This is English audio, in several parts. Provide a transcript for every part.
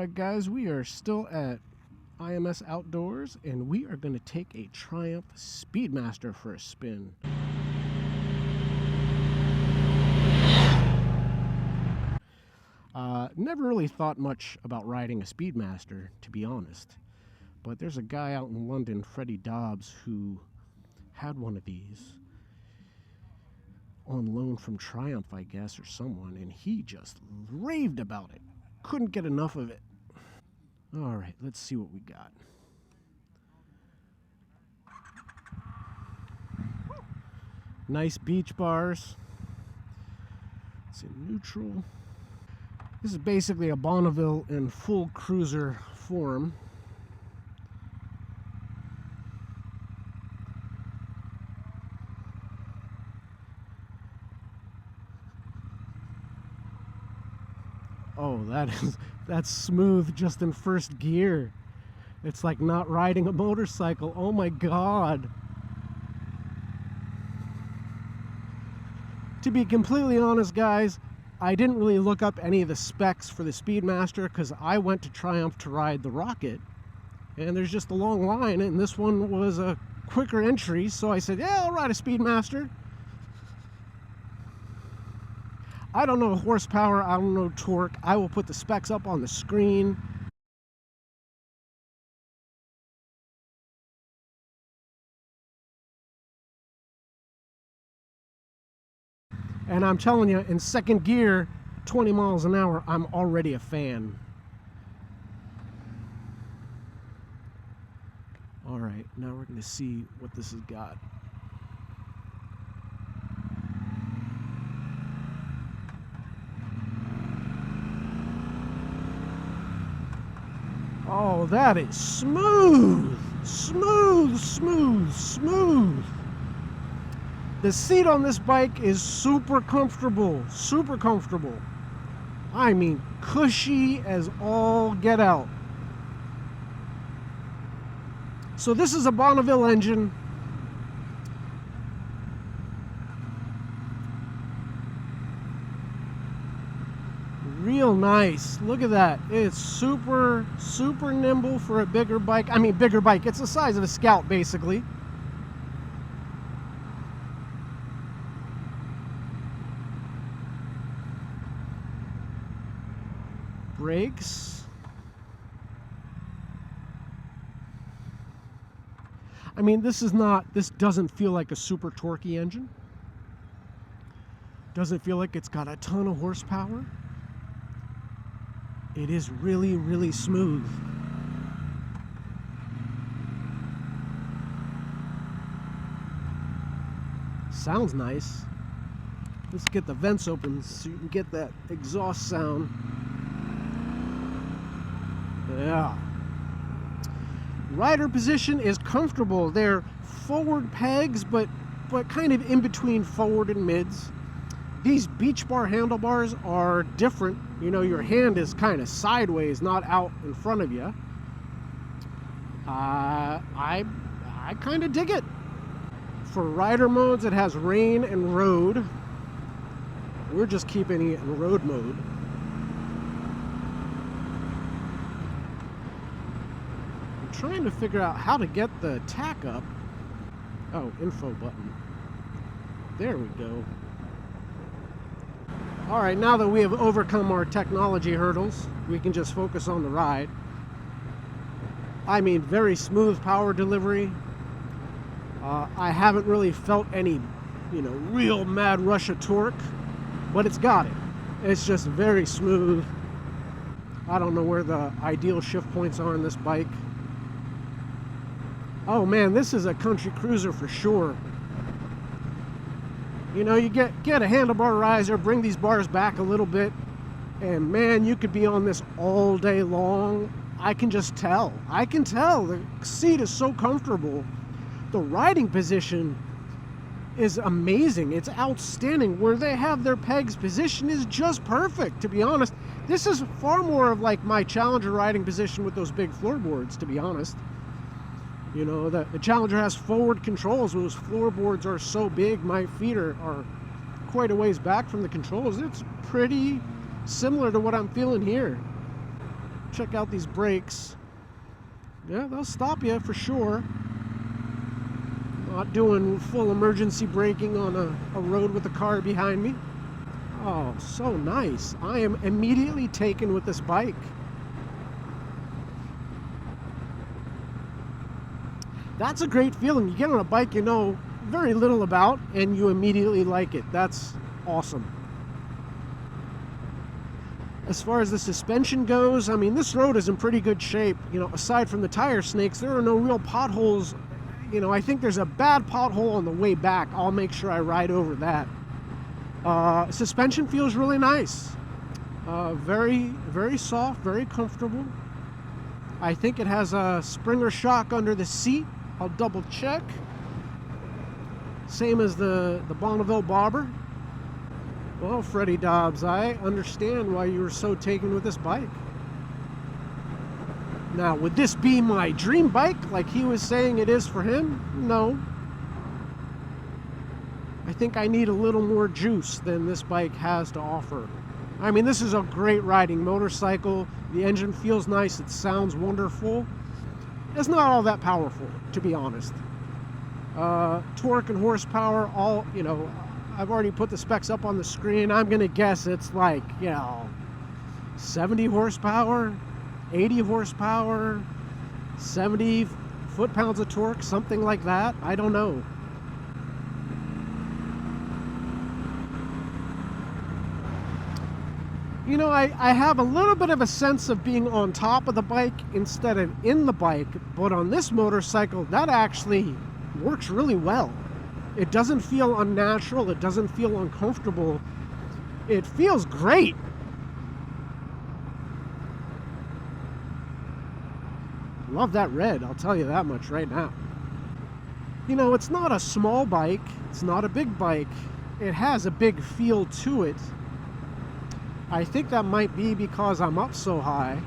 Alright guys, we are still at IMS Outdoors and we are going to take a Triumph Speedmaster for a spin. Never really thought much about riding a Speedmaster, to be honest. But there's a guy out in London, Freddie Dobbs, who had one of these on loan from Triumph, I guess, or someone, and he just raved about it. Couldn't get enough of it. All right, let's see what we got. Nice beach bars. It's in neutral. This is basically a Bonneville in full cruiser form. Oh, that's smooth just in first gear. It's like not riding a motorcycle. Oh my God. To be completely honest, guys, I didn't really look up any of the specs for the Speedmaster because I went to Triumph to ride the Rocket, and there's just a long line, and this one was a quicker entry, so I said, yeah, I'll ride a Speedmaster. I don't know horsepower, I don't know torque. I will put the specs up on the screen. And I'm telling you, in second gear, 20 miles an hour, I'm already a fan. All right, now we're going to see what this has got. Oh, that is smooth! Smooth, smooth, smooth! The seat on this bike is super comfortable, super comfortable. I mean, cushy as all get out. So this is a Bonneville engine. Real nice. Look at that. It's super, super nimble for a bigger bike. I mean, bigger bike. It's the size of a Scout, basically. Brakes. I mean, this doesn't feel like a super torquey engine. Doesn't feel like it's got a ton of horsepower. It is really, really smooth. Sounds nice. Let's get the vents open so you can get that exhaust sound. Yeah. Rider position is comfortable. They're forward pegs, but kind of in between forward and mids. These beach bar handlebars are different. You know, your hand is kind of sideways, not out in front of you. I kind of dig it. For rider modes, it has rain and road. We're just keeping it in road mode. I'm trying to figure out how to get the tack up. Oh, info button. There we go. All right, now that we have overcome our technology hurdles, we can just focus on the ride. I mean, very smooth power delivery. I haven't really felt any, real mad rush of torque, but it's got it. It's just very smooth. I don't know where the ideal shift points are in this bike. Oh man, this is a country cruiser for sure. You know, you get a handlebar riser, bring these bars back a little bit, and man, you could be on this all day long. I can just tell. I can tell. The seat is so comfortable. The riding position is amazing. It's outstanding. Where they have their pegs position is just perfect, to be honest. This is far more of like my Challenger riding position with those big floorboards, to be honest. You know, the Challenger has forward controls. Those floorboards are so big, my feet are quite a ways back from the controls. It's pretty similar to what I'm feeling here. check out these brakes. Yeah, they'll stop you for sure. Not doing full emergency braking on a road with a car behind me. Oh, so nice. I am immediately taken with this bike. That's a great feeling. You get on a bike you know very little about and you immediately like it. That's awesome. As far as the suspension goes, I mean, this road is in pretty good shape. You know, aside from the tire snakes, there are no real potholes. You know, I think there's a bad pothole on the way back. I'll make sure I ride over that. Suspension feels really nice. Very, very soft, very comfortable. I think it has a Springer shock under the seat. I'll double check. Same as the Bonneville Bobber. Well, Freddie Dobbs, I understand why you were so taken with this bike. Now, would this be my dream bike like he was saying it is for him? No. I think I need a little more juice than this bike has to offer. I mean, this is a great riding motorcycle. The engine feels nice. It sounds wonderful. It's not all that powerful, to be honest. Torque and horsepower, all, you know, I've already put the specs up on the screen. I'm going to guess it's like, you know, 70 horsepower, 80 horsepower, 70 foot-pounds of torque, something like that. I don't know. You know, I have a little bit of a sense of being on top of the bike instead of in the bike, but on this motorcycle, that actually works really well. It doesn't feel unnatural. It doesn't feel uncomfortable. It feels great. Love that red, I'll tell you that much right now. You know, it's not a small bike. It's not a big bike. It has a big feel to it. I think that might be because I'm up so high.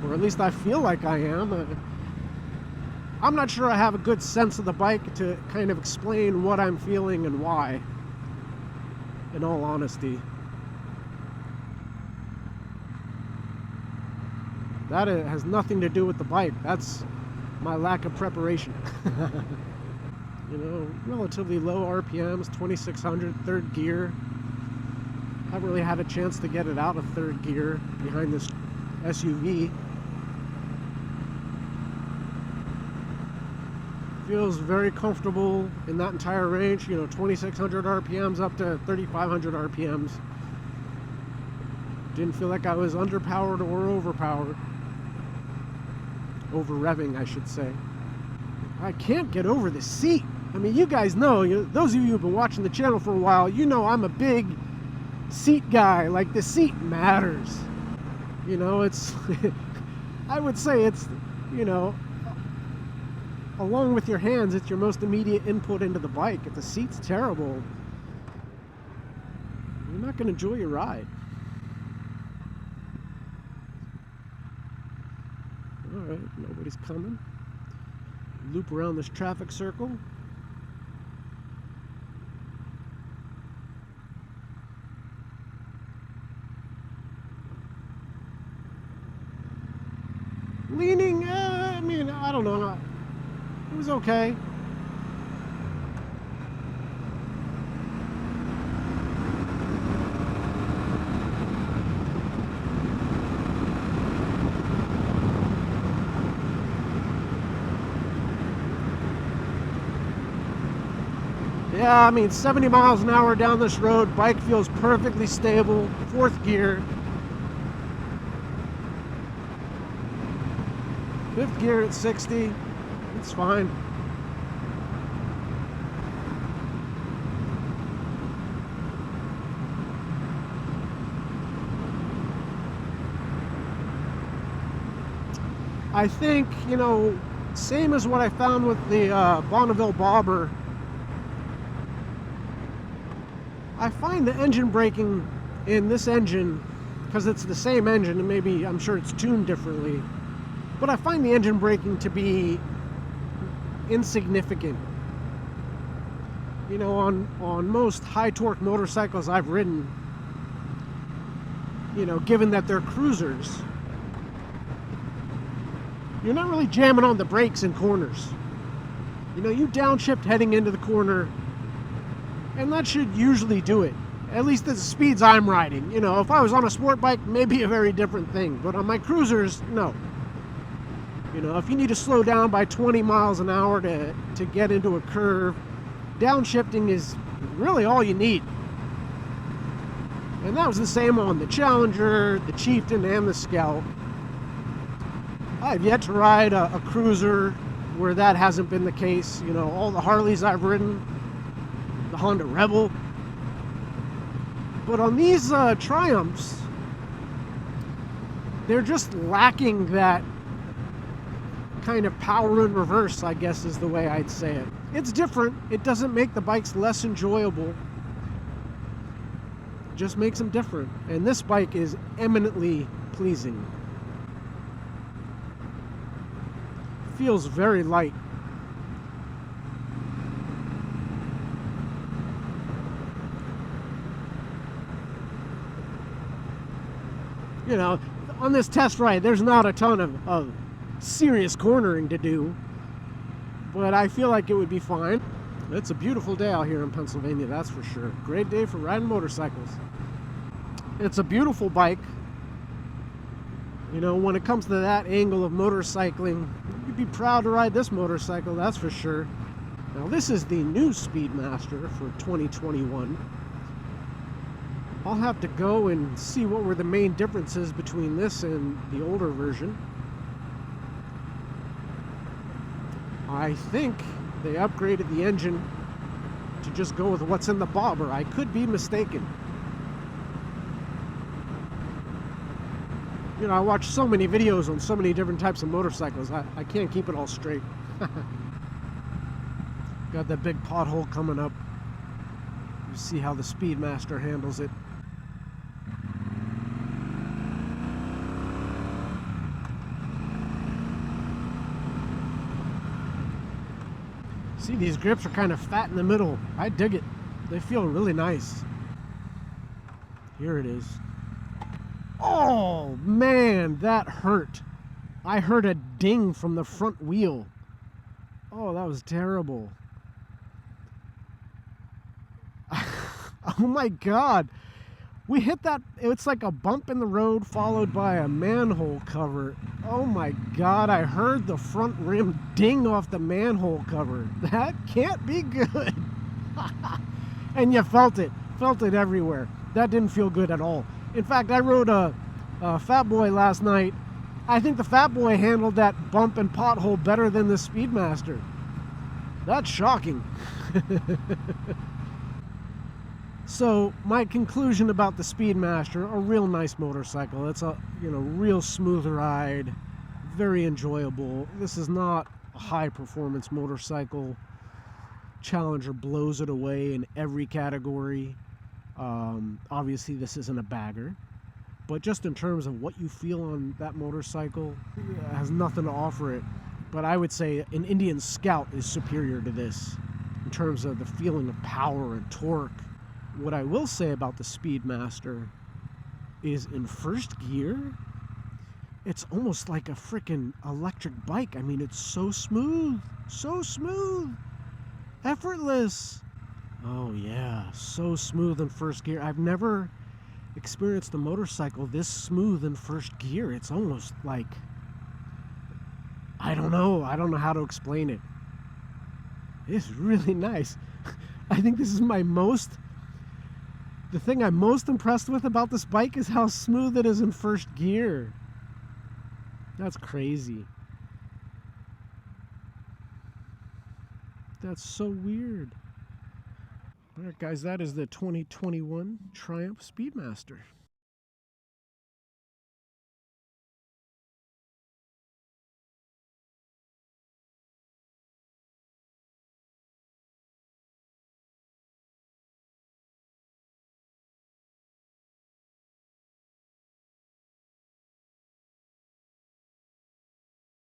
Or at least I feel like I am. I'm not sure I have a good sense of the bike to kind of explain what I'm feeling and why, in all honesty. That has nothing to do with the bike. That's my lack of preparation. You know, relatively low RPMs, 2600, third gear. Haven't really had a chance to get it out of third gear behind this SUV. Feels very comfortable in that entire range. You know, 2600 RPMs up to 3500 RPMs. Didn't feel like I was underpowered or overpowered. Over revving, I should say. I can't get over the seat. I mean, you guys know, those of you who've been watching the channel for a while, you know I'm a big seat guy. Like, the seat matters. You know, it's, I would say it's, you know, along with your hands, it's your most immediate input into the bike. If the seat's terrible, you're not going to enjoy your ride. Alright, nobody's coming. Loop around this traffic circle. Leaning, I mean, I don't know. It was okay. Yeah, I mean, 70 miles an hour down this road, bike feels perfectly stable, fourth gear. Fifth gear at 60, it's fine. I think, you know, same as what I found with the Bonneville Bobber, I find the engine braking in this engine, because it's the same engine and maybe I'm sure it's tuned differently, but I find the engine braking to be insignificant. You know, on most high torque motorcycles I've ridden, you know, given that they're cruisers. You're not really jamming on the brakes in corners. You know, you downshift heading into the corner, and that should usually do it. At least at the speeds I'm riding. You know, if I was on a sport bike, maybe a very different thing. But on my cruisers, no. You know, if you need to slow down by 20 miles an hour to get into a curve, downshifting is really all you need. And that was the same on the Challenger, the Chieftain, and the Scout. I've yet to ride a cruiser where that hasn't been the case. You know, all the Harleys I've ridden, the Honda Rebel. But on these Triumphs, they're just lacking that kind of power in reverse, I guess is the way I'd say it. It's different. It doesn't make the bikes less enjoyable. It just makes them different. And this bike is eminently pleasing. Feels very light. You know, on this test ride, there's not a ton of serious cornering to do, but I feel like it would be fine. It's a beautiful day out here in Pennsylvania, that's for sure. Great day for riding motorcycles. It's a beautiful bike. You know, when it comes to that angle of motorcycling, you'd be proud to ride this motorcycle, that's for sure. Now, this is the new Speedmaster for 2021. I'll have to go and see what were the main differences between this and the older version. I think they upgraded the engine to just go with what's in the bobber. I could be mistaken. You know, I watch so many videos on so many different types of motorcycles. I can't keep it all straight. Got that big pothole coming up. You see how the Speedmaster handles it. See, these grips are kind of fat in the middle. I dig it. They feel really nice. Here it is. Oh, man, that hurt. I heard a ding from the front wheel. Oh, that was terrible. Oh my God. We hit that, it's like a bump in the road followed by a manhole cover. Oh my God, I heard the front rim ding off the manhole cover. That can't be good. And you felt it everywhere. That didn't feel good at all. In fact, I rode a Fat Boy last night. I think the Fat Boy handled that bump and pothole better than the Speedmaster. That's shocking. So my conclusion about the Speedmaster, a real nice motorcycle. It's a, you know, real smooth ride, very enjoyable. This is not a high performance motorcycle. Challenger blows it away in every category. Obviously this isn't a bagger, but just in terms of what you feel on that motorcycle, it has nothing to offer it. But I would say an Indian Scout is superior to this in terms of the feeling of power and torque. What I will say about the Speedmaster is in first gear, it's almost like a freaking electric bike. I mean, it's so smooth, effortless. Oh yeah, so smooth in first gear. I've never experienced a motorcycle this smooth in first gear. It's almost like, I don't know how to explain it. It's really nice. I think this is the thing I'm most impressed with about this bike is how smooth it is in first gear. That's crazy. That's so weird. Alright guys, that is the 2021 Triumph Speedmaster.